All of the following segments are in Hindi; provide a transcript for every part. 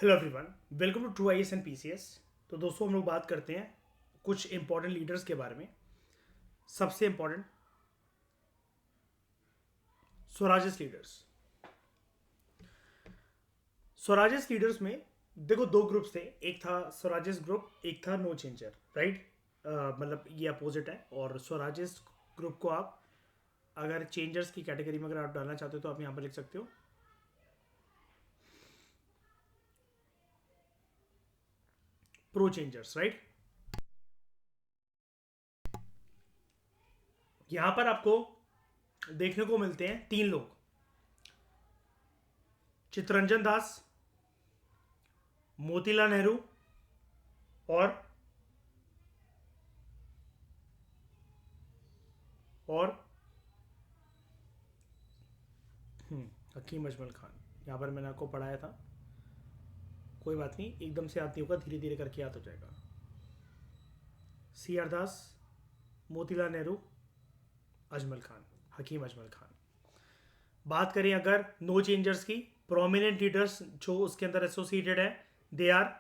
Hello everyone, welcome to true IAS and PCS. तो दोस्तों, हम लोग बात करते हैं कुछ इंपॉर्टेंट लीडर्स के बारे में। सबसे इंपॉर्टेंट, स्वराजेस लीडर्स। स्वराजेस लीडर्स में देखो दो ग्रुप्स थे। एक था स्वराजेस ग्रुप, एक था नो चेंजर, राइट। मतलब ये अपोजिट है। और स्वराजेस ग्रुप को आप अगर चेंजर्स की कैटेगरी में अगर आप डालना चाहते हो तो आप यहाँ पर लिख सकते हो प्रो चेंजर्स, राइट। यहाँ पर आपको देखने को मिलते हैं तीन लोग: चित्तरंजन दास, मोतीलाल नेहरू और और हकीम अजमल खान। यहाँ पर मैंने आपको पढ़ाया था, कोई बात नहीं, एकदम से याद नहीं होगा, धीरे धीरे करके याद हो जाएगा। C R Das, Motilal Nehru, Ajmal Khan, Hakim Ajmal Khan. बात करें अगर नो चेंजर्स की, प्रोमिनेंट लीडर्स जो उसके अंदर एसोसिएटेड है, they are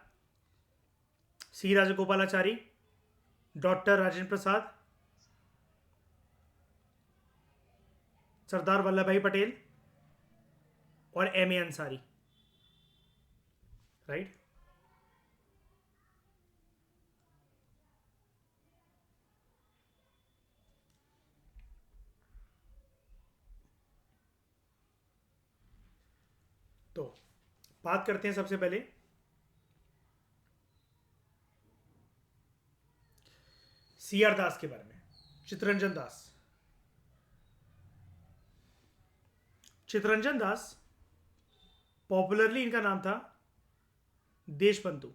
C Rajagopalachari, doctor Rajendra Prasad, Sardar Vallabhbhai Patel और एम ए अंसारी, राइट। तो बात करते हैं सबसे पहले सी आर दास के बारे में। चित्तरंजन दास। चित्तरंजन दास, पॉपुलरली इनका नाम था देशबंधु,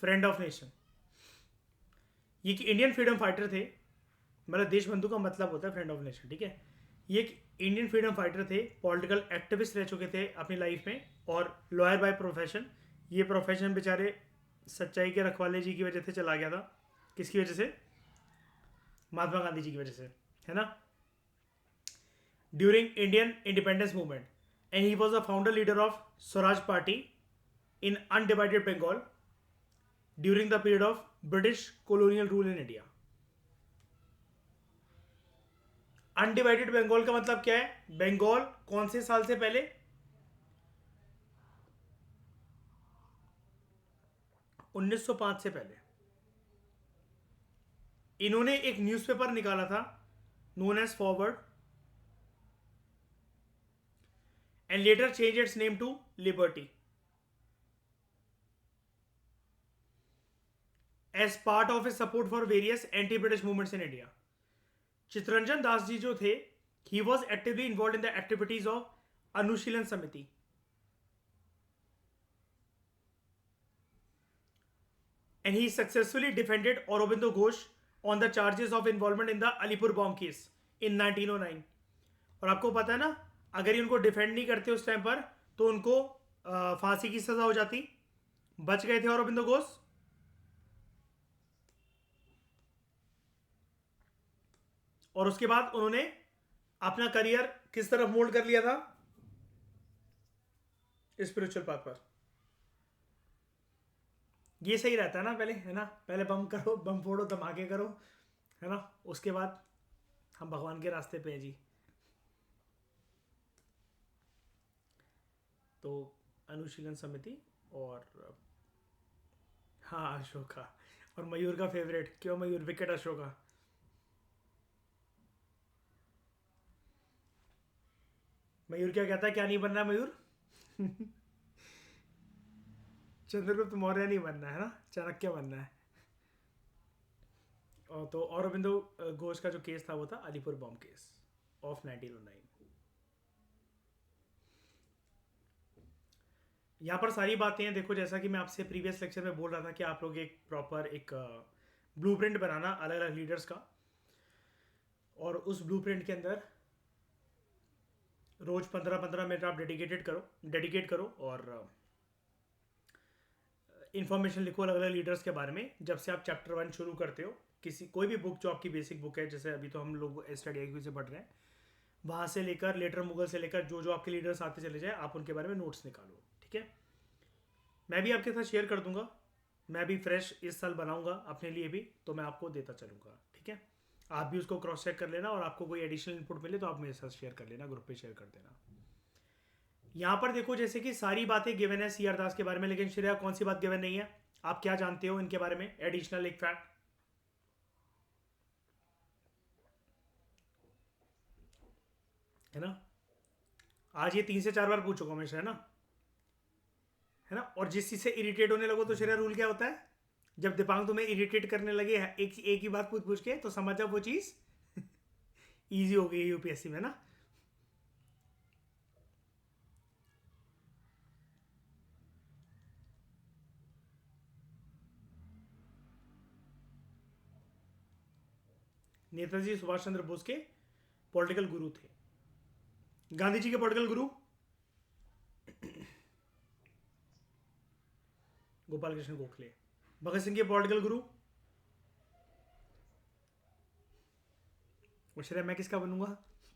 फ्रेंड ऑफ नेशन। ये एक इंडियन फ्रीडम फाइटर थे। मतलब देशबंधु का मतलब होता है फ्रेंड ऑफ नेशन, ठीक है। ये एक इंडियन फ्रीडम फाइटर थे, पॉलिटिकल एक्टिविस्ट रह चुके थे अपनी लाइफ में, और लॉयर बाय प्रोफेशन। ये प्रोफेशन बेचारे सच्चाई के रखवाले जी की वजह से चला गया था। किसकी वजह से? महात्मा गांधी जी की वजह से, है ना। During Indian independence movement, and he was a founder leader of Swaraj party in undivided Bengal during the period of British colonial rule in India. Undivided Bengal का मतलब क्या है? बंगाल कौन से साल से पहले? 1905 से पहले। इन्होंने एक न्यूज़पेपर निकाला था known as Forward, and later change its name to Liberty, as part of a support for various anti British movements in India. Chittaranjan Das ji जो थे, he was actively involve in the activities of Anushilan Samiti, and he successfully defended Aurobindo Ghosh on the charges of involvement in the Alipur bomb case in 1909। और आपको पता है ना, अगर ये उनको डिफेंड नहीं करते उस टाइम पर तो उनको फांसी की सजा हो जाती। बच गए थे औरोबिंदो घोष। और उसके बाद उन्होंने अपना करियर किस तरफ मोल्ड कर लिया था? स्पिरिचुअल पाथ पर। ये सही रहता है ना, पहले, है ना, पहले बम करो, बम फोड़ो, धमाके करो, है ना, उसके बाद हम भगवान के रास्ते पे हैं जी। तो अनुशीलन समिति, और हाँ, अशोका। और मयूर का फेवरेट, क्यों मयूर? विकेट अशोका। मयूर क्या कहता है, क्या नहीं बनना है मयूर? चंद्रगुप्त मौर्य नहीं बनना है ना, चाणक्य बनना है। और तो औरबिंदो घोष का जो केस था वो था अलीपुर बॉम्ब केस ऑफ 1909। यहाँ पर सारी बातें हैं, देखो, जैसा कि मैं आपसे प्रीवियस लेक्चर में बोल रहा था कि आप लोग एक प्रॉपर एक ब्लूप्रिंट बनाना अलग अलग लीडर्स का, और उस ब्लूप्रिंट के अंदर रोज 15-15 मिनट आप डेडिकेट करो और इन्फॉर्मेशन लिखो अलग अलग लीडर्स के बारे में। जब से आप चैप्टर 1 शुरू करते हो, किसी कोई भी बुक जो आपकी बेसिक बुक है, जैसे अभी तो हम लोग स्टडी आई से पढ़ रहे हैं, वहाँ से लेकर लेटर मुगल से लेकर जो जो आपके लीडर्स आते चले जाए, आप उनके बारे में नोट्स निकालो, ठीक है। मैं भी आपके साथ शेयर कर दूंगा। मैं भी फ्रेश इस साल बनाऊंगा अपने लिए भी, तो मैं आपको देता चलूंगा, ठीक है। आप भी उसको क्रॉस चेक कर लेना, और आपको कोई एडिशनल इनपुट मिले तो आप मेरे साथ शेयर कर लेना, ग्रुप पे शेयर कर देना। यहाँ पर देखो, जैसे कि सारी बातें गिवन है सी आर दास के बारे में, लेकिन श्रेया कौन सी बात गिवन नहीं है? आप क्या जानते हो इनके बारे में, एडिशनल एक फैक्ट? है ना, आज ये 3 से 4 बार पूछ चुका हूं मैं, है ना, है ना। और जिस चीज से इरिटेट होने लगो तो श्रेया रूल क्या होता है? जब दिपांग तुम्हें इरिटेट करने लगे एक ही बात पूछ पूछ के, तो समझ जाओ वो चीज इजी हो गई यूपीएससी में ना। नेताजी सुभाष चंद्र बोस के पॉलिटिकल गुरु थे। गांधी जी के पॉलिटिकल गुरु गोपाल कृष्ण गोखले। भगत सिंह के पॉलिटिकल गुरु, श्रेया मैं किसका बनूंगा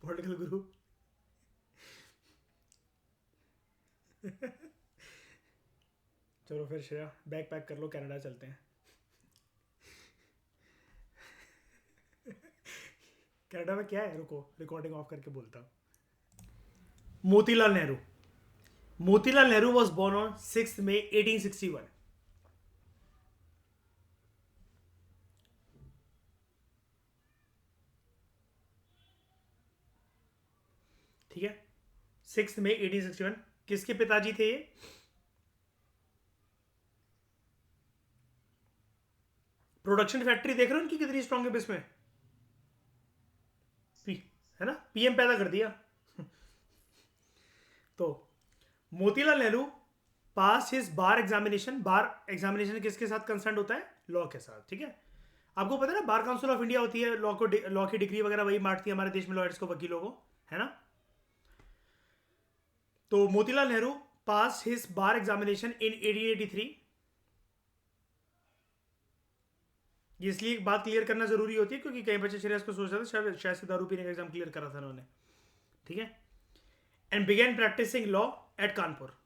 पॉलिटिकल गुरु? चलो फिर श्रेया बैग पैक कर लो, कनाडा चलते हैं। कनाडा में क्या है, रुको रिकॉर्डिंग ऑफ करके बोलता हूँ। Motilal Nehru. Motilal Nehru was born on 6 May 1861। ठीक है, 6 मई 1861। किसके पिताजी थे ये? प्रोडक्शन फैक्ट्री देख रहे हो उनकी कितनी स्ट्रांग है इसमें, है ना, पीएम पैदा कर दिया। तो मोतीलाल नेहरू पास हिज बार एग्जामिनेशन। बार एग्जामिनेशन किसके साथ कंसर्न होता है? लॉ के साथ, ठीक है। आपको पता है ना, बार काउंसिल ऑफ इंडिया होती है, लॉ की डिग्री वगैरह वही बांटती है हमारे देश में लॉयर्स को, वकीलों को, है ना। तो मोतीलाल नेहरू पास हिज बार एग्जामिनेशन इन 1883। इसलिए एक बात क्लियर करना जरूरी होती है, क्योंकि कई बच्चे सीरियस को सोच रहे थे शायद से दारू पीने का एग्जाम क्लियर करा था उन्होंने, ठीक है। And began practicing law at Kanpur.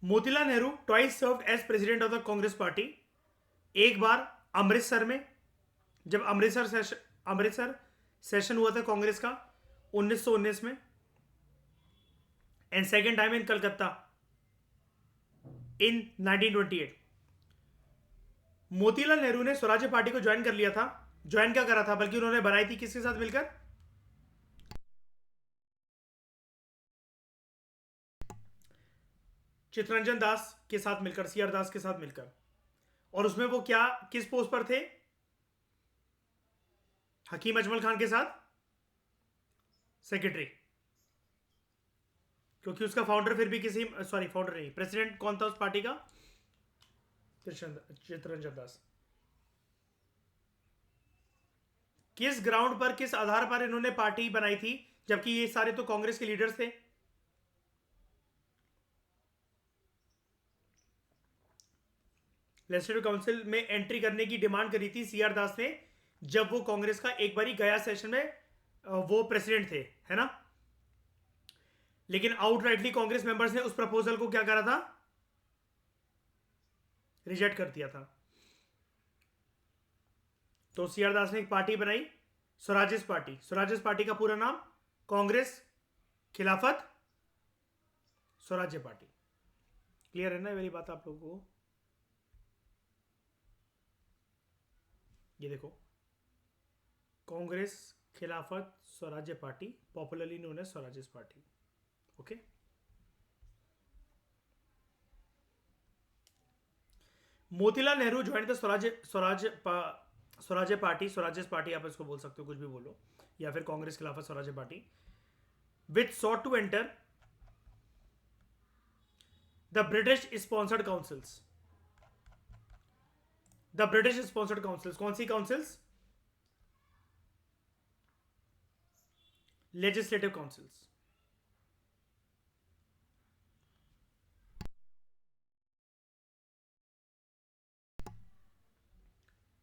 Motilal Nehru twice served as president of the Congress party. एक बार अमृतसर में, जब अमृतसर सेशन हुआ था कांग्रेस का 1919 में। And second time in Calcutta in 1928। Motilal Nehru ने स्वराज्य पार्टी को ज्वाइन कर लिया था, ज्वाइन क्या करा था बल्कि उन्होंने बनाई थी किसके साथ मिलकर? चित्तरंजन दास के साथ मिलकर, सीआर दास के साथ मिलकर। और उसमें वो क्या, किस पोस्ट पर थे? हकीम अजमल खान के साथ सेक्रेटरी। क्योंकि उसका फाउंडर फिर भी किसी, सॉरी फाउंडर नहीं, प्रेसिडेंट कौन था उस पार्टी का? चित्तरंजन दास। किस ग्राउंड पर, किस आधार पर इन्होंने पार्टी बनाई थी, जबकि ये सारे तो कांग्रेस के लीडर्स थे? लेजिस्लेटिव काउंसिल में एंट्री करने की डिमांड करी थी सीआर दास ने, जब वो कांग्रेस का एक बारी गया सेशन में वो प्रेसिडेंट थे, है ना। लेकिन आउटराइटली कांग्रेस मेंबर्स ने उस प्रपोजल को क्या करा था? रिजेक्ट कर दिया था। तो सीआर दास ने एक पार्टी बनाई, स्वराजिस्ट पार्टी। स्वराजिस्ट पार्टी का पूरा नाम कांग्रेस खिलाफत स्वराज्य पार्टी। क्लियर है ना मेरी बात आप लोगों को? ये देखो, Congress Khilafat Swarajya party, popularly known as Swarajist party, okay. Motilal Nehru join the Swarajya party, Swarajist party आप इसको बोल सकते हो, कुछ भी बोलो, या फिर Congress Khilafat Swarajya party, which sought to enter the British sponsored councils. The British sponsored councils कौन सी councils? Legislative councils.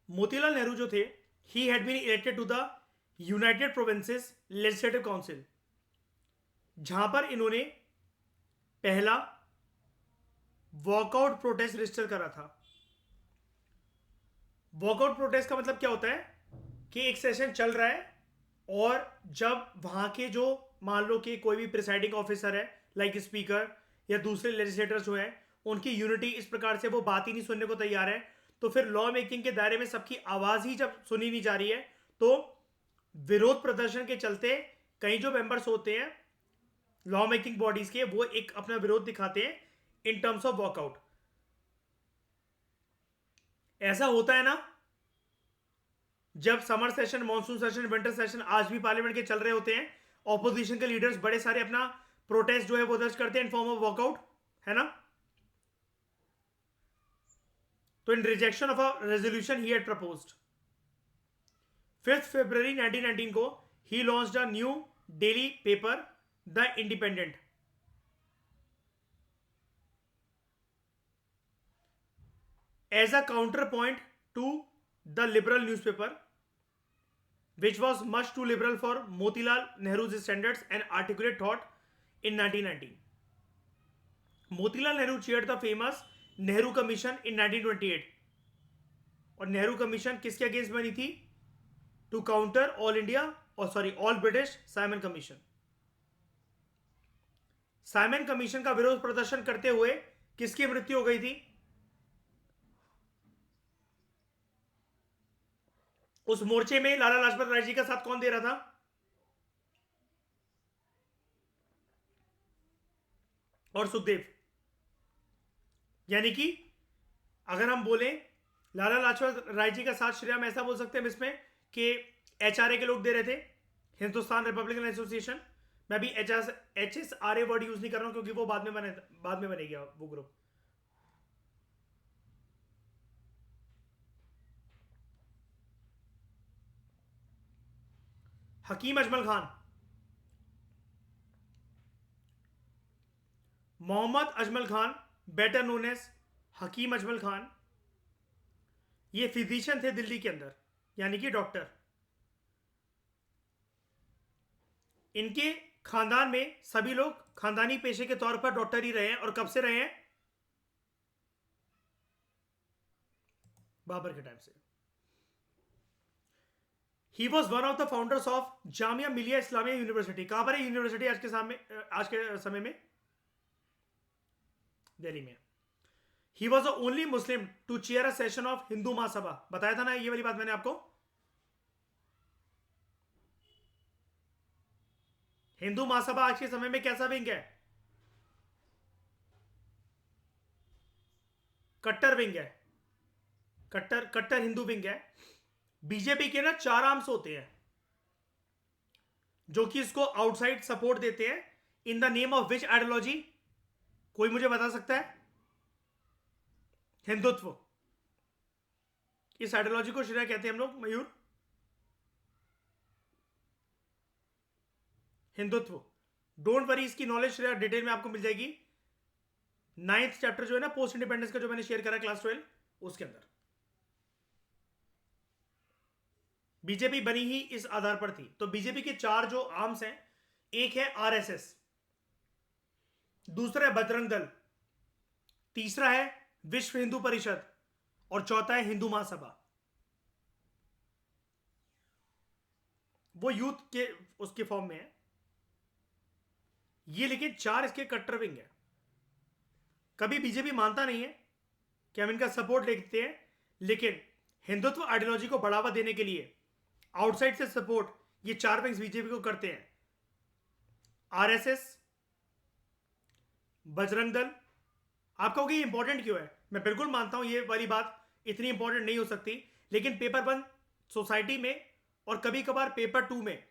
Motilal Nehru जो थे, he had been elected to the United Provinces legislative council, जहां पर इन्होंने पहला वॉकआउट प्रोटेस्ट रजिस्टर करा था। वॉकआउट प्रोटेस्ट का मतलब क्या होता है कि एक सेशन चल रहा है और जब वहां के जो मान लो कि कोई भी प्रिसाइडिंग ऑफिसर है लाइक स्पीकर या दूसरे लेजिस्लेटर्स जो है उनकी यूनिटी इस प्रकार से वो बात ही नहीं सुनने को तैयार है, तो फिर लॉ मेकिंग के दायरे में सबकी आवाज ही जब सुनी नहीं जा रही है तो विरोध प्रदर्शन के चलते कई जो मेंबर्स होते हैं लॉ मेकिंग बॉडीज के वो एक अपना विरोध दिखाते हैं इन टर्म्स ऑफ वॉकआउट। ऐसा होता है ना जब summer session, monsoon session, winter session आज भी पार्लियामेंट के चल रहे होते हैं, ऑपोजिशन के लीडर्स बड़े सारे अपना प्रोटेस्ट जो है वो दर्ज करते हैं इन फॉर्म ऑफ वॉकआउट, है ना। तो in rejection of a resolution he had proposed 5 फरवरी 1919 को he launched a new daily paper the Independent. As a counter point to the liberal newspaper which was much too liberal for Motilal Nehru's standards and articulate thought in 1919. Motilal Nehru chaired the famous Nehru Commission in 1928 और नेहरू कमीशन किसके अगेंस्ट बनी थी? To counter all India all British Simon commission. Simon commission का विरोध प्रदर्शन करते हुए किसकी मृत्यु हो गई थी? उस मोर्चे में लाला लाजपत राय जी का साथ कौन दे रहा था? और सुखदेव। यानी कि अगर हम बोले लाला लाजपत राय जी का साथ, श्रेय हम ऐसा बोल सकते हैं इसमें कि एचआरए के लोग दे रहे थे, हिंदुस्तान रिपब्लिकन एसोसिएशन। मैं भी HSRA वर्ड यूज नहीं कर रहा हूं क्योंकि वो बाद में बनेगा वो ग्रुप। Hakim Ajmal Khan, Mohammad Ajmal Khan better known as Hakim Ajmal Khan, ये फिजिशियन थे दिल्ली के अंदर, यानी कि डॉक्टर। इनके खानदान में सभी लोग खानदानी पेशे के तौर पर डॉक्टर ही रहे हैं। और कब से रहे हैं? बाबर के टाइम से। He was one of the founders of Jamia Millia Islamia university. कहां पर है यूनिवर्सिटी आज के समय में? दिल्ली में। He was the only Muslim to chair a session of Hindu Mahasabha. बताया था ना ये वाली बात मैंने आपको। हिंदू महासभा आज के समय में कैसा विंग है? कट्टर विंग है, कट्टर हिंदू विंग है। बीजेपी के ना 4 आर्म्स होते हैं जो कि इसको आउटसाइड सपोर्ट देते हैं। In the name of which ideology? कोई मुझे बता सकता है? हिंदुत्व। इस आइडियोलॉजी को श्रेय कहते हैं हम लोग, मयूर। हिंदुत्व। डोंट वरी, इसकी नॉलेज श्रेय डिटेल में आपको मिल जाएगी 9th चैप्टर जो है ना पोस्ट इंडिपेंडेंस का, जो मैंने शेयर करा क्लास 12 उसके अंदर। बीजेपी बनी ही इस आधार पर थी। तो बीजेपी के 4 जो आर्म्स हैं, एक है आरएसएस, दूसरा है बजरंग दल, तीसरा है विश्व हिंदू परिषद और चौथा है हिंदू महासभा। वो यूथ के उसके फॉर्म में है ये, लेकिन 4 इसके कट्टर विंग है। कभी बीजेपी मानता नहीं है कि हम इनका सपोर्ट लेते हैं, लेकिन हिंदुत्व आइडियोलॉजी को बढ़ावा देने के लिए आउटसाइड से सपोर्ट ये 4 विंग्स बीजेपी को करते हैं। आरएसएस, बजरंग दल। आप कहोगे ये इंपॉर्टेंट क्यों है? मैं बिल्कुल मानता हूं ये वाली बात इतनी इंपॉर्टेंट नहीं हो सकती, लेकिन पेपर 1 सोसाइटी में और कभी कभार पेपर 2 में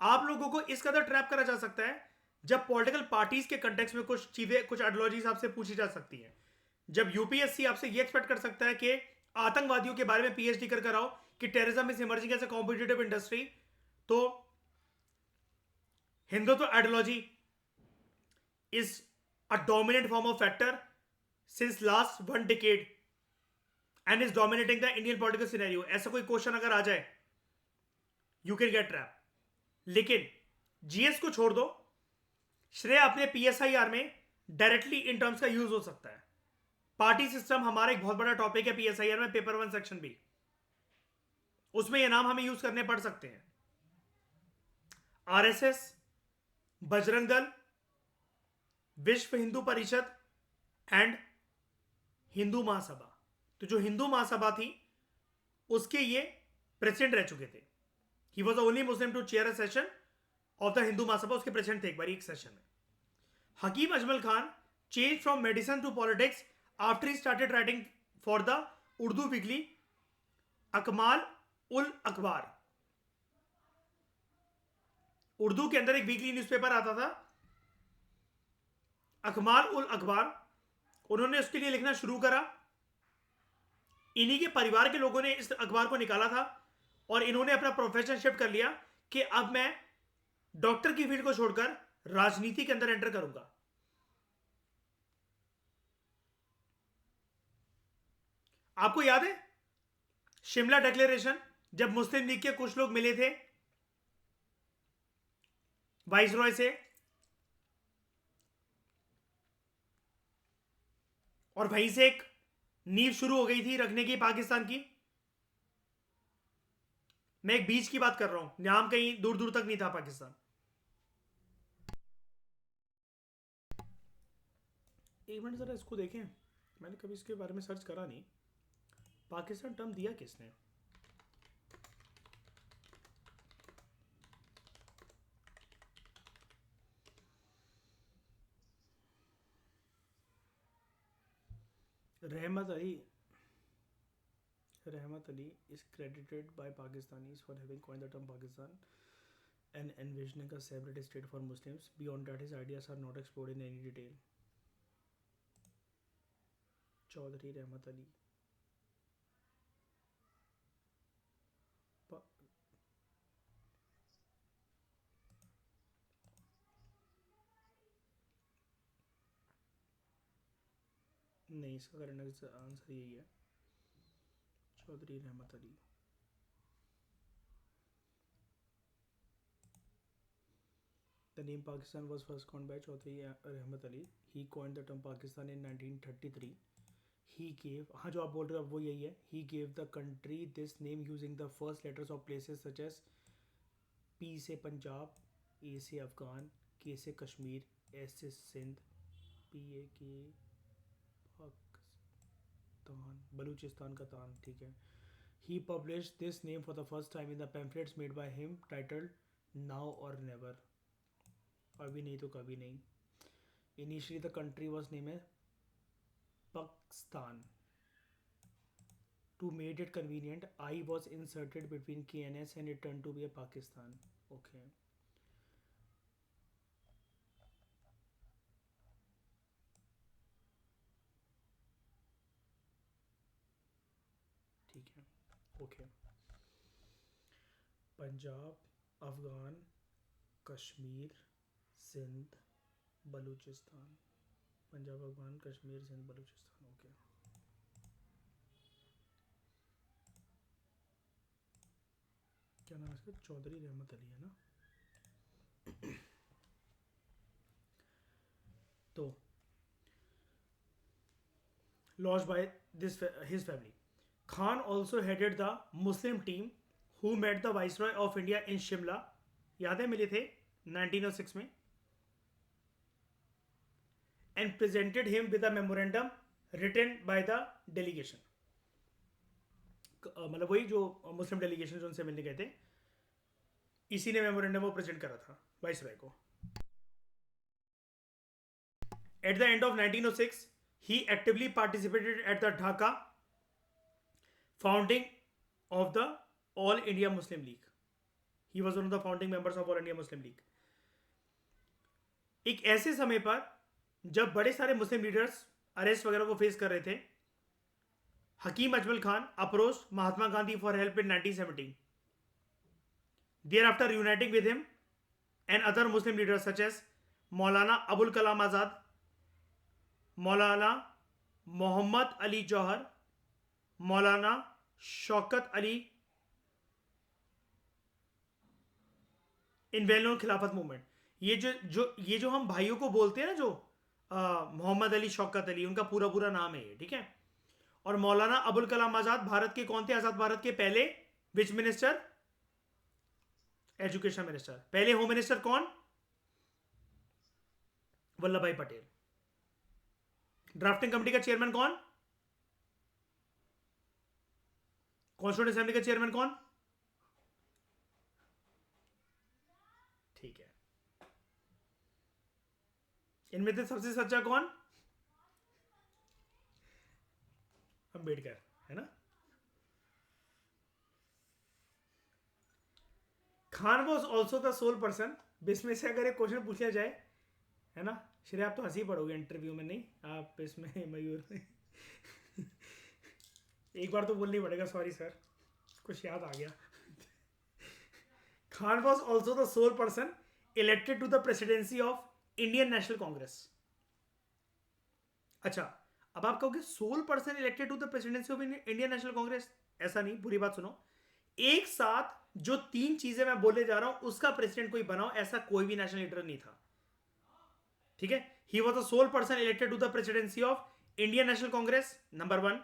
आप लोगों को इस कदर ट्रैप करा जा सकता है जब पॉलिटिकल पार्टीज के कंटेक्स्ट में कुछ चीजें, कुछ आइडियोलॉजीज आपसे पूछी जा सकती हैं। जब यूपीएससी आपसे ये एक्सपेक्ट कर सकता है कि आतंकवादियों के बारे में पीएचडी कर आओ कि terrorism is emerging as a competitive industry, तो Hindutva ideology is a dominant form of factor since last 1 decade and is dominating the Indian political scenario. ऐसा कोई क्वेश्चन अगर आ जाए यू कैन गेट ट्रैप। लेकिन जीएस को छोड़ दो, श्रेय अपने पीएसआईआर में डायरेक्टली इन टर्म्स का यूज हो सकता है। पार्टी सिस्टम हमारा एक बहुत बड़ा टॉपिक है पीएसआईआर में, पेपर 1 सेक्शन भी, उसमें ये नाम हमें यूज करने पड़ सकते हैं। आरएसएस, बजरंग दल, विश्व हिंदू परिषद एंड हिंदू महासभा। तो जो हिंदू महासभा थी उसके ये प्रेसिडेंट रह चुके थे। He was the only Muslim to chair a session of the Hindu Mahasabha, उसके प्रेसिडेंट थे एक बार एक सेशन में। Hakim Ajmal Khan change from medicine to politics after he started writing for the Urdu weekly Akmal ul Akhbar. Urdu के अंदर एक वीकली न्यूज़पेपर आता था अकमाल उल अखबार, उन्होंने उसके लिए लिखना शुरू करा। इन्हीं के परिवार के लोगों ने इस अखबार को निकाला था और इन्होंने अपना प्रोफेशन शिफ्ट कर लिया कि अब मैं डॉक्टर की फील्ड को छोड़कर राजनीति के अंदर एंटर करूंगा। आपको याद है शिमला डिक्लेरेशन, जब मुस्लिम लीग के कुछ लोग मिले थे वाइसरॉय से और वहीं से एक नींव शुरू हो गई थी रखने की पाकिस्तान की। मैं एक बीच की बात कर रहा हूं, नाम कहीं दूर दूर तक नहीं था पाकिस्तान। एक मिनट जरा इसको देखें, मैंने कभी इसके बारे में सर्च करा नहीं। पाकिस्तान टर्म दिया किसने? रहमत Ali is credited by Pakistanis for having coined the term Pakistan and envisioning a separate state for Muslims. Beyond that, his ideas are not explored in any detail. Chaudhary रहमत अली, नहीं, इसका करेक्ट आंसर यही है, चौधरी रहमत Ali. The name Pakistan was first coined by Chaudhry Rahmat Ali. He coined the term Pakistan in 1933. He gave, हाँ जो आप बोल रहे हो वो यही है, he gave the country this name using the first letters of places such as P से पंजाब, A से अफगान, K से कश्मीर, S से सिंध, PA के पाकिस्तान, बलूचिस्तान का तान, ठीक है। He published this name for the first time in the pamphlets made by him titled Now or Never, अभी नहीं तो कभी नहीं। Initially the country was named Pakistan. To make it convenient, I was inserted between K and S and it turned to be a Pakistan. Okay. ठीक है, ओके। पंजाब, अफगान, कश्मीर, सिंध, बलूचिस्तान, पंजाब, अफगान, कश्मीर, सिंध, बलूचिस्तान, ओके। क्या नाम है इसका? चौधरी रहमत अली है ना? तो lost by this his family. Khan also headed the Muslim team who met the Viceroy of India in Shimla. याद है मिले थे 1906 में, and presented him with a memorandum written by the delegation. मतलब वही जो मुस्लिम डेलीगेशन जो उनसे मिलने गए थे, इसी ने मेमोरेंडम वो प्रेजेंट करा था वाइसरॉय को। At the end of 1906, he actively participated at the Dhaka founding of the All India Muslim League. He was one of the founding members of All India Muslim League. एक ऐसे समय पर जब बड़े सारे मुस्लिम लीडर्स अरेस्ट वगैरह को फेस कर रहे थे, Hakim Ajmal Khan approach Mahatma Gandhi for help in 1917. Thereafter uniting with him and other Muslim leaders such as Maulana Abul Kalam Azad, Maulana Muhammad Ali Jauhar, Maulana Shaukat Ali in well known खिलाफत मूवमेंट। ये जो हम भाइयों को बोलते हैं ना, जो मोहम्मद अली शौकत अली, उनका पूरा पूरा नाम है ये, ठीक है। और मौलाना अबुल कलाम आजाद भारत के कौन थे? आजाद भारत के पहले विच मिनिस्टर? Education minister. पहले होम मिनिस्टर कौन? वल्लभ भाई पटेल। ड्राफ्टिंग कमेटी का चेयरमैन कौन? कॉन्स्टिट्यूंट असेंबली का चेयरमैन कौन? ठीक है। इनमें से सबसे सच्चा कौन? अंबेडकर, है ना। Khan was also the sole person, इसमें से अगर एक क्वेश्चन पूछ लिया जाए, है ना श्रेय, आप तो हंसी पड़ोगे इंटरव्यू में, नहीं आप इसमें मयूर एक बार तो बोलना ही पड़ेगा, सॉरी सर, कुछ याद आ गया। Khan was also the sole person elected to the presidency of Indian National Congress. अच्छा, अब आप कहोगे sole person elected to the presidency of Indian National Congress, ऐसा नहीं, पूरी बात सुनो। एक साथ जो तीन चीजें मैं बोलने जा रहा हूं उसका प्रेसिडेंट कोई बनाओ, ऐसा कोई भी नेशनल लीडर नहीं था, ठीक है। He was the sole person elected to the presidency of Indian National Congress, number 1।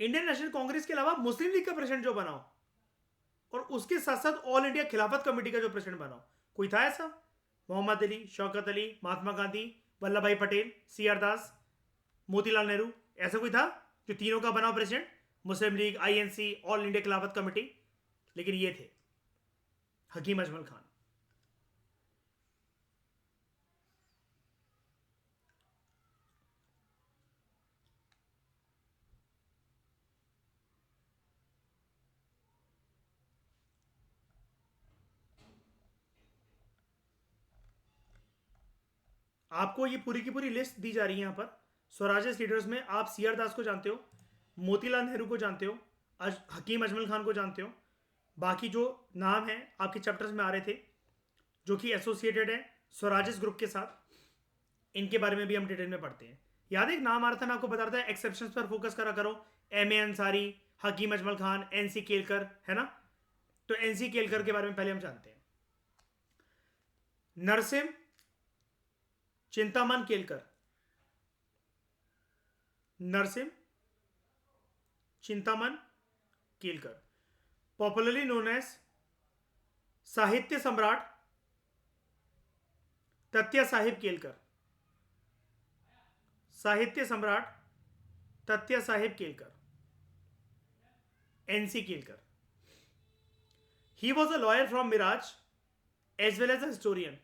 Indian National Congress के अलावा मुस्लिम लीग का प्रेसिडेंट जो बनाओ, और उसके साथ साथ ऑल इंडिया खिलाफत कमेटी का जो प्रेसिडेंट बनाओ, कोई था ऐसा? मोहम्मद अली, शौकत अली, महात्मा गांधी, वल्लभ भाई पटेल, CR दास, मोतीलाल नेहरू, ऐसा कोई था जो तीनों का बनाओ प्रेसिडेंट? मुस्लिम लीग, INC, ऑल इंडिया खिलाफत कमेटी, लेकिन ये थे हकीम अजमल खान। आपको ये पूरी की पूरी लिस्ट दी जा रही है यहाँ पर। स्वराज लीडर्स में आप CR दास को जानते हो, मोतीलाल नेहरू को जानते हो, हकीम अजमल खान को जानते हो, बाकी जो नाम हैं आपके चैप्टर्स में आ रहे थे जो कि एसोसिएटेड है स्वराज ग्रुप के साथ, इनके बारे में भी हम डिटेल में पढ़ते हैं। याद एक नाम आ रहा था, मैं आपको बता रहा था एक्सेप्शंस पर फोकस करा करो, MA अंसारी, हकीम अजमल खान, NC केलकर, है ना। तो NC केलकर के बारे में पहले हम जानते हैं। Narsimha Chintaman Kelkar, Narsimha Chintaman Kelkar, popularly known as Sahitya Samrat तत्या Sahib Kelkar, साहित्य Samrat तत्या Sahib Kelkar, NC Kelkar. He was a lawyer from Miraj as well as a historian.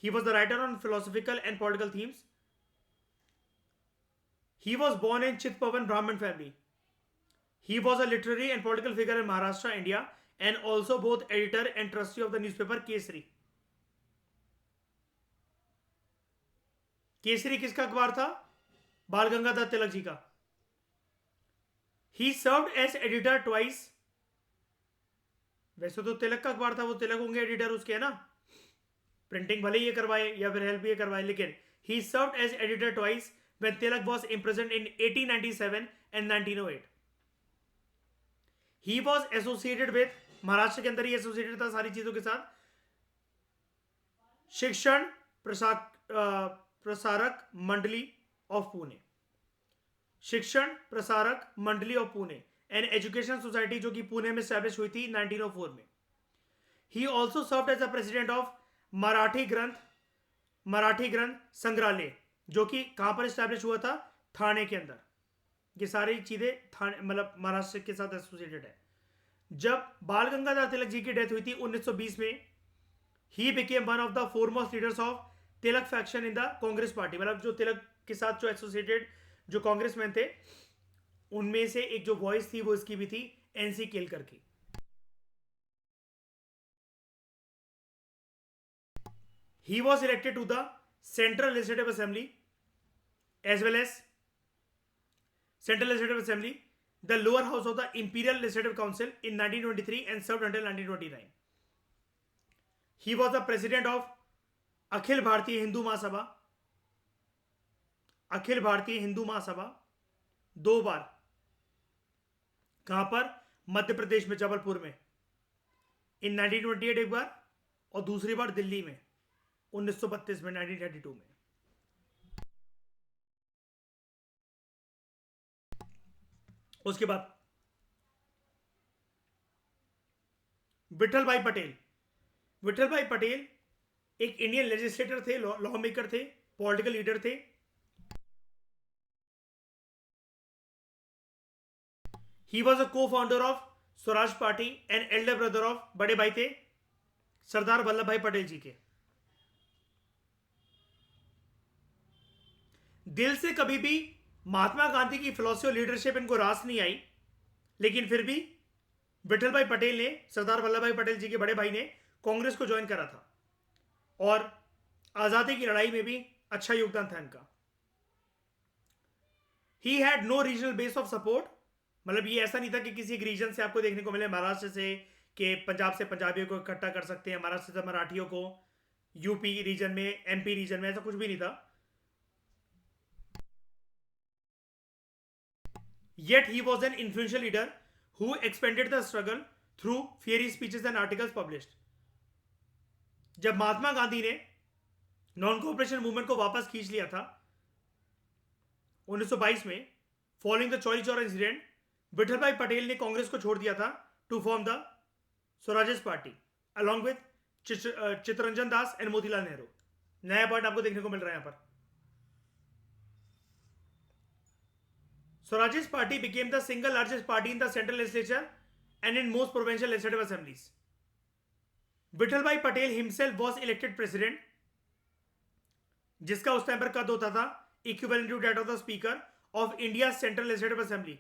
He was the writer on philosophical and political themes. He was born in Chitpavan Brahmin family. He was a literary and political figure in Maharashtra, India, and also both editor and trustee of the newspaper Kesari. Kesari किसका अखबार था? बाल गंगाधर तिलक जी का। He served as editor twice. वैसे तो तिलक का अखबार था, वो तिलक होंगे एडिटर उसके, है ना। प्रिंटिंग भले ये करवाए या फिर हेल्प ये करवाए, लेकिन he served as editor twice when Tilak was imprisoned in 1897 and 1908. He was associated with, Maharashtra के अंदर ही एसोसिएटेड था सारी चीजों के साथ, शिक्षण Prasarak Mandali of Pune, Shikshan Prasarak Mandali of Pune and Education Society जो कि पुणे में स्टैब्लिश हुई थी 1904 में। He also served as a president of Marathi Granth Sangrahalaya जो कि कहां पर स्टैब्लिश हुआ था? थाने के अंदर। ये सारी चीजें थाने मतलब महाराष्ट्र के साथ एसोसिएटेड है। जब बाल गंगाधर तिलक जी की डेथ हुई थी 1920 में, he became one of the foremost leaders of Tilak faction in the Congress party, मतलब जो तिलक के साथ जो एसोसिएटेड जो कांग्रेसमैन थे उनमें से एक जो वॉइस थी वो इसकी भी थी, NC केलकर की। He was elected to the Central Legislative Assembly as well as Central Legislative Assembly, the lower house of the Imperial Legislative Council in 1923 and served until 1929. He was the president of Akhil Bharatiya Hindu Mahasabha, Akhil Bharatiya Hindu Mahasabha 2 बार। कहां पर? मध्य प्रदेश में जबलपुर में इन 1928 एक बार, और दूसरी बार दिल्ली में 1932 में 1932 में। उसके बाद विठल भाई पटेल। विठल भाई पटेल एक इंडियन लेजिस्लेटर थे, लॉ मेकर थे, पॉलिटिकल लीडर थे। ही वॉज अ को founder of Swaraj party and Elder brother of, बड़े भाई थे सरदार वल्लभ भाई पटेल जी के। दिल से कभी भी महात्मा गांधी की फिलॉसफी और लीडरशिप इनको रास नहीं आई, लेकिन फिर भी विठल भाई पटेल ने, सरदार वल्लभ भाई पटेल जी के बड़े भाई ने कांग्रेस को ज्वाइन करा था और आजादी की लड़ाई में भी अच्छा योगदान था इनका। He had no regional base of support, मतलब ये ऐसा नहीं था कि किसी एक रीजन से आपको देखने को मिले, महाराष्ट्र से कि पंजाब से पंजाबियों को इकट्ठा कर सकते हैं, महाराष्ट्र से मराठियों को, यूपी रीजन में, एमपी रीजन में, ऐसा कुछ भी नहीं था। Yet he was an influential leader who expanded the struggle through fiery speeches and articles published. जब महात्मा गांधी ने नॉन कोऑपरेशन मूवमेंट को वापस खींच लिया था 1922 में, following the Chauri Chaura incident, Vithal Bhai Patel ने कांग्रेस को छोड़ दिया था to form the Swaraj party along with Chittaranjan Das and Motilal Nehru. नया पॉइंट आपको देखने को मिल रहा है यहां पर। Swaraj's party became the single largest party in the central legislature and in most provincial legislative assemblies. Vitthal Bhai Patel himself was elected president, जिसका उस टाइम पर कद होता था equivalent to that of the speaker of India's central legislative assembly,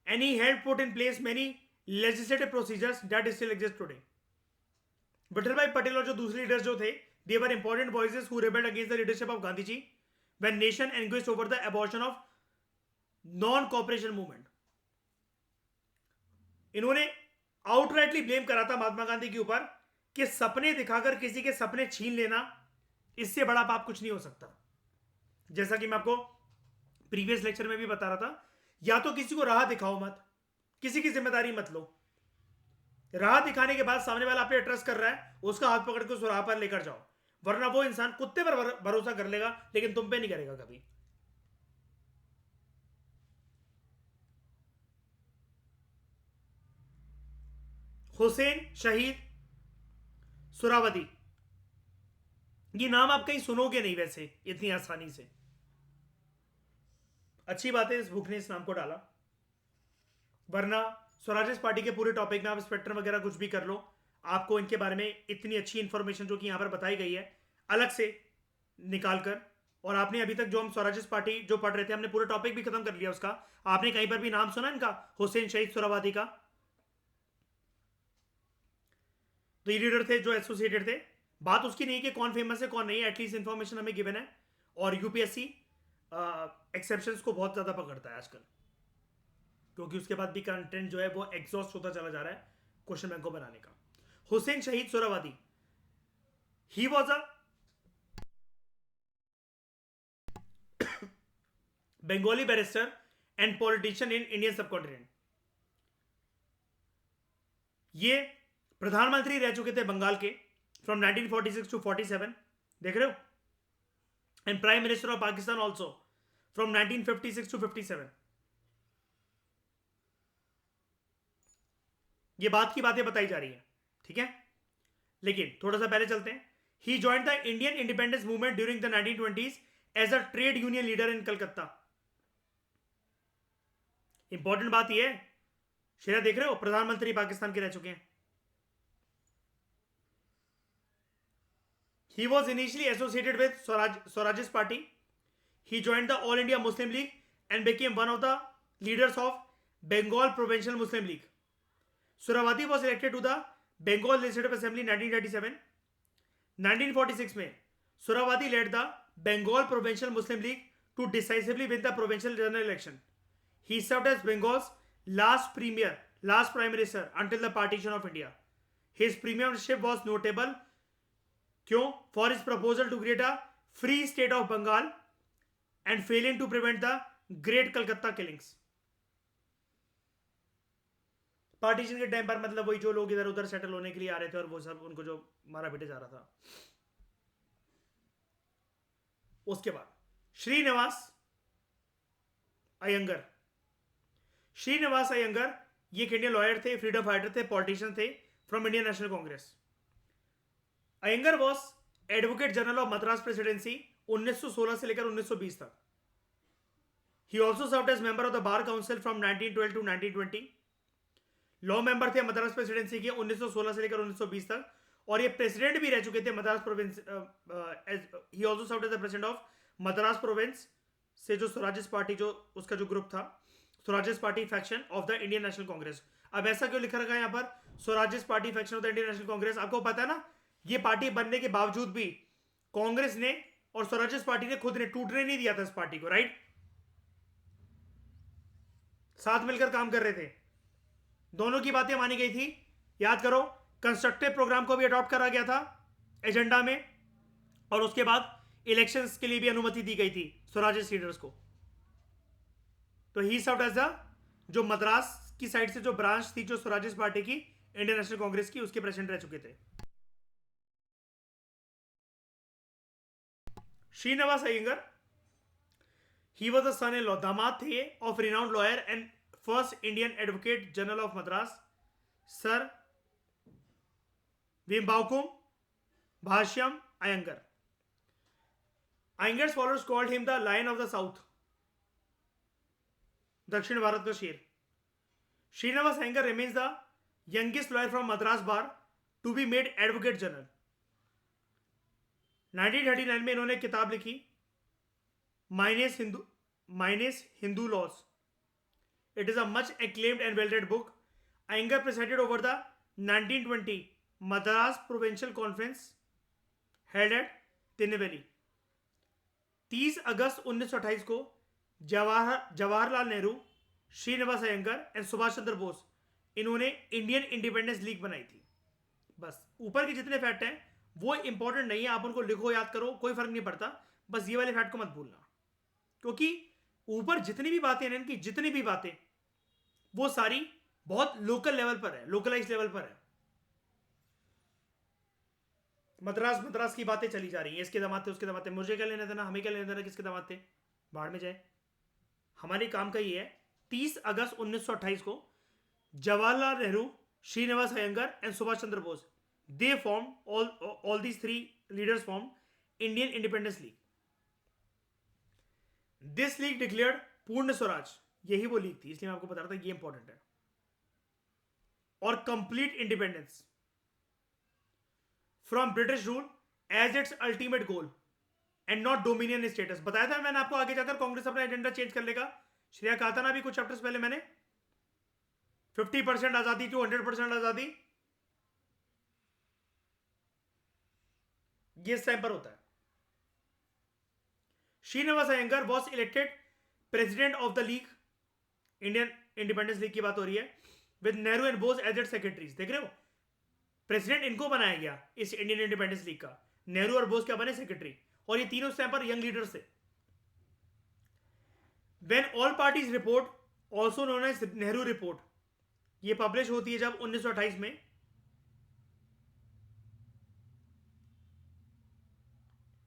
and he helped put in place many legislative procedures that still exist today. Vitthal Bhai Patel और जो दूसरे लीडर्स जो थे, they were important voices who rebelled against the leadership of Gandhi ji when nation engaged over the abortion of non cooperation movement. इन्होंने आउटराइटली ब्लेम करा था महात्मा गांधी के ऊपर कि सपने दिखाकर किसी के सपने छीन लेना, इससे बड़ा पाप कुछ नहीं हो सकता। जैसा कि मैं आपको प्रीवियस लेक्चर में भी बता रहा था, या तो किसी को राह दिखाओ मत, किसी की जिम्मेदारी मत लो। राह दिखाने के बाद सामने वाला आप पे ट्रस्ट कर रहा है, उसका हाथ पकड़ के उस राह पर लेकर जाओ, वरना वो इंसान कुत्ते पर भरोसा कर लेगा लेकिन तुम पे नहीं करेगा कभी। हुसैन शहीद सुरावदी, ये नाम आप कहीं सुनोगे नहीं वैसे इतनी आसानी से। अच्छी बात है इस बुक ने इस नाम को डाला, वरना स्वराज पार्टी के पूरे टॉपिक में आप स्पेक्ट्रम वगैरह कुछ भी कर लो, आपको इनके बारे में इतनी अच्छी इंफॉर्मेशन जो कि यहां पर बताई गई है अलग से निकाल कर, और आपने अभी तक जो हम स्वराज पार्टी जो पढ़ रहे थे, हमने पूरा टॉपिक भी खत्म कर लिया उसका। आपने कहीं पर भी नाम सुना इनका, हुसैन शहीद सुरावदी का? तो ये लीडर थे जो एसोसिएटेड थे। बात उसकी नहीं कि कौन फेमस है कौन नहीं, एटलीस्ट इंफॉर्मेशन हमें गिवन है। और यूपीएससी एक्सेप्शंस को बहुत ज्यादा पकड़ता है आजकल, क्योंकि उसके बाद भी कंटेंट जो है वो एग्जॉस्ट होता चला जा रहा है क्वेश्चन बैंक को बनाने का। Hussain Shaheed Suhrawardy, he was a Bengali barrister and politician in Indian subcontinent. ये प्रधानमंत्री रह चुके थे बंगाल के फ्रॉम 1946 टू 47, देख रहे हो, and prime minister of Pakistan also from 1956 to 57। ये बात की बातें बताई जा रही है, ठीक है। लेकिन थोड़ा सा पहले चलते हैं। He joined the Indian independence movement during the 1920s as a trade union leader in Calcutta. Important बात यह है, शेरा देख रहे हो, प्रधानमंत्री पाकिस्तान के रह चुके हैं। He was initially associated with Swaraj's party. He joined the All India Muslim League and became one of the leaders of Bengal Provincial Muslim League. Suravadi was elected to the Bengal Legislative Assembly in 1937. 1946 में Suravadi led the Bengal Provincial Muslim League to decisively win the provincial general election. He served as Bengal's last prime minister until the partition of India. His premiership was notable क्यों? For his proposal to create a free state of Bengal and failing to prevent the great Calcutta killings. Partition के टाइम पर मतलब वही जो लोग इधर उधर सेटल होने के लिए आ रहे थे और वो सब उनको जो मारा पीटे जा रहा था। उसके बाद श्रीनिवास अयंगर। श्रीनिवास अयंगर ये एक इंडियन लॉयर थे, फ्रीडम फाइटर थे, पॉलिटिशियन थे from Indian National Congress. Iyengar was advocate general of Madras presidency 1916 से लेकर 1920 तक. He also served as member of the bar council from 1912 to 1920. Law member थे मद्रास प्रेसिडेंसी के 1916 से लेकर 1920 तक, और ये प्रेसिडेंट भी रह चुके थे Madras province. He also served as the president of Madras province से जो स्वराजिस्ट पार्टी, जो उसका जो ग्रुप था, Swarajist party faction of the Indian National Congress. अब ऐसा क्यों लिखा रखा है यहाँ पर, Swarajist party faction of the Indian National Congress? आपको पता है ना, ये पार्टी बनने के बावजूद भी कांग्रेस ने और स्वराजिस्ट पार्टी ने खुद ने टूटने नहीं दिया था इस पार्टी को, राइट? साथ मिलकर काम कर रहे थे, दोनों की बातें मानी गई थी. याद करो, कंस्ट्रक्टिव प्रोग्राम को भी अडॉप्ट करा गया था एजेंडा में, और उसके बाद इलेक्शंस के लिए भी अनुमति दी गई थी स्वराजिस्ट लीडर्स को. तो ही सर्व्ड एज द, जो मद्रास की साइड से जो ब्रांच थी जो स्वराजिस्ट पार्टी की इंडियन नेशनल कांग्रेस की, उसके प्रेसिडेंट रह चुके थे. Srinivas Iyengar, he was the son-in-law, दामाद थे of renowned lawyer and first Indian advocate general of Madras, Sir Vimbakum Bhashyam Iyengar. Iyengar's followers called him the Lion of the South, दक्षिण भारत का शेर. Srinivas Iyengar remains the youngest lawyer from Madras bar to be made advocate general. 1939 में इन्होंने किताब लिखी, Mayne's Hindu laws. It is a much acclaimed and well-read book. Iyengar presided over the 1920 Madras Provincial Conference held at Tinnevelly. 30 अगस्त 1928 को जवाहरलाल नेहरू, श्रीनिवास अयंगर एंड सुभाष चंद्र बोस, इन्होंने इंडियन इंडिपेंडेंस लीग बनाई थी. बस ऊपर के जितने फैक्ट हैं वो इंपॉर्टेंट नहीं है, आप उनको लिखो, याद करो, कोई फर्क नहीं पड़ता. बस ये वाले फैक्ट को मत भूलना, क्योंकि ऊपर जितनी भी बातें हैं इनकी, जितनी भी बातें, वो सारी बहुत लोकल लेवल पर है, लोकलाइज लेवल पर है. मद्रास की बातें चली जा रही हैं, इसके दामाद थे, उसके दामाद थे. मुझे क्या लेना देना, हमें क्या लेना देना किसके दामाद थे, बाढ़ में जाए. हमारे काम का ये है, 30 अगस्त 1928 को Jawaharlal Nehru, Srinivasa Iyengar and Subhash Chandra Bose, they form, all these three leaders formed Indian Independence League. This league declared पूर्ण स्वराज, यही वो लीग थी, इसलिए मैं आपको बता रहा था ये इंपॉर्टेंट है, और complete independence from British rule as its ultimate goal and not dominion status. बताया था मैंने आपको, आगे जाकर कांग्रेस अपना एजेंडा चेंज कर लेगा. श्रेया कहा था ना अभी कुछ चैप्टर्स पहले मैंने, 50% आजादी टू 100% आजादी, ये इस टाइम पर होता है. Srinivasa Iyengar was elected president of the league, Indian Independence League की बात हो रही है, with Nehru and Bose as its secretaries. देख रहे हो, प्रेसिडेंट इनको बनाया गया इस इंडियन इंडिपेंडेंस लीग का, नेहरू और बोस क्या बने सेक्रेटरी, और ये तीनों उस टाइम पर यंग लीडर्स थे. When all parties report, also known as Nehru report, ये पब्लिश होती है जब 1928 में,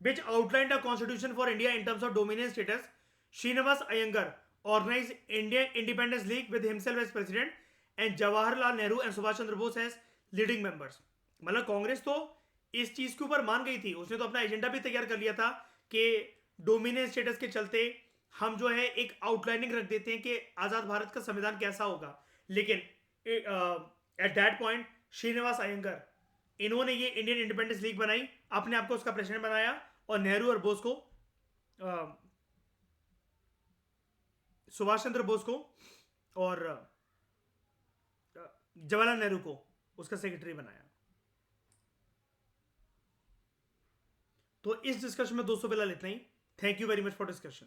which outlined a constitution for India in terms of dominion status. Srinivas Iyengar organized Indian Independence League with himself as president and Jawaharlal Nehru and Subhash Chandra Bose as leading members. मतलब कांग्रेस तो इस चीज के ऊपर मान गई थी, उसने तो अपना एजेंडा भी तैयार कर लिया था कि डोमिनियन स्टेटस के चलते हम जो है एक आउटलाइनिंग रख देते हैं कि आजाद भारत का संविधान कैसा होगा. लेकिन at that point Srinivasa Iyengar, इन्होंने ये इंडियन इंडिपेंडेंस लीग बनाई, अपने आप को उसका प्रेसिडेंट बनाया, और नेहरू और बोस को, सुभाष चंद्र बोस को और जवाहरलाल नेहरू को उसका सेक्रेटरी बनाया. तो इस डिस्कशन में दोस्तों फिलहाल इतना ही. Thank you very much for discussion.